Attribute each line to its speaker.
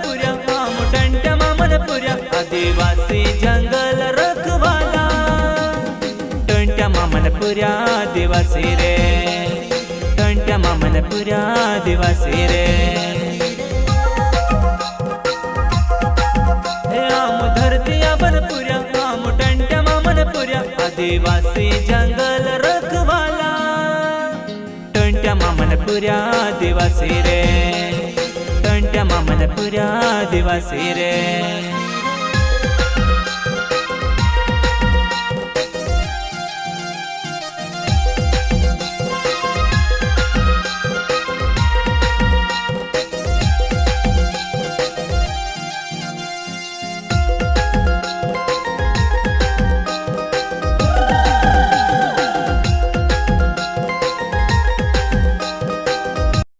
Speaker 1: पुऱ्या आम टंट्या मामन पुऱ्या आदिवासी जंगल रखवाला टंट्या मामन पुऱ्या आदिवासी रे टंट्या मामन पुऱ्या आदिवासी रे आम धरतिया बन पुऱ्या आम टंट्या मामन पुऱ्या आदिवासी जंगल रखवाला टंट्या मामन पुऱ्या आदिवासी रे टंट्या मामन पुऱ्या आदिवासी रे।